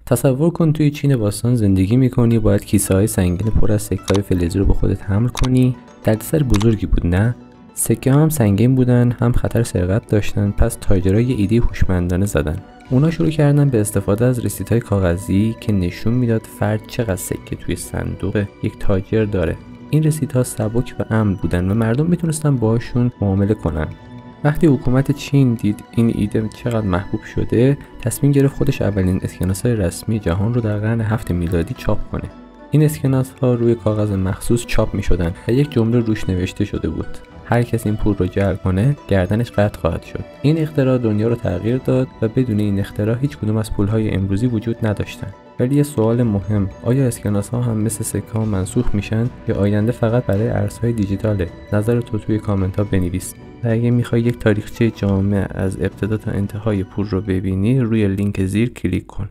تصور کن توی چین باستان زندگی میکنی، باید کیسه‌های سنگین پر از سکه‌های فلزی رو با خودت حمل کنی. دردسر بزرگی بود نه؟ سکه هم سنگین بودن، هم خطر سرقت داشتن. پس تاجرها یه ایده هوشمندانه زدن. اونا شروع کردن به استفاده از رسیدهای کاغذی که نشون میداد فرد چقدر سکه توی صندوق یک تاجر داره. این رسیدها سبک و امن بودن و مردم میتونستن باهاشون معامله کنن. وقتی حکومت چین دید این ایده چقدر محبوب شده، تصمیم گرفت خودش اولین اسکناس‌های رسمی جهان رو در قرن 7 میلادی چاپ کنه. این اسکناس‌ها روی کاغذ مخصوص چاپ می‌شدن و یک جمله روش نوشته شده بود: هر کس این پول رو جعل کنه گردنش قطع خواهد شد. این اختراع دنیا رو تغییر داد و بدون این اختراع هیچ کدوم از پول‌های امروزی وجود نداشتن. ولی یه سوال مهم، آیا اسکناس‌ها هم مثل سکه‌ها منسوخ میشن یا آینده فقط برای ارزهای دیجیتاله؟ نظرت رو توی کامنت‌ها بنویس. و اگه میخوای یک تاریخچه جامع از ابتدا تا انتهای پول رو ببینی، روی لینک زیر کلیک کن.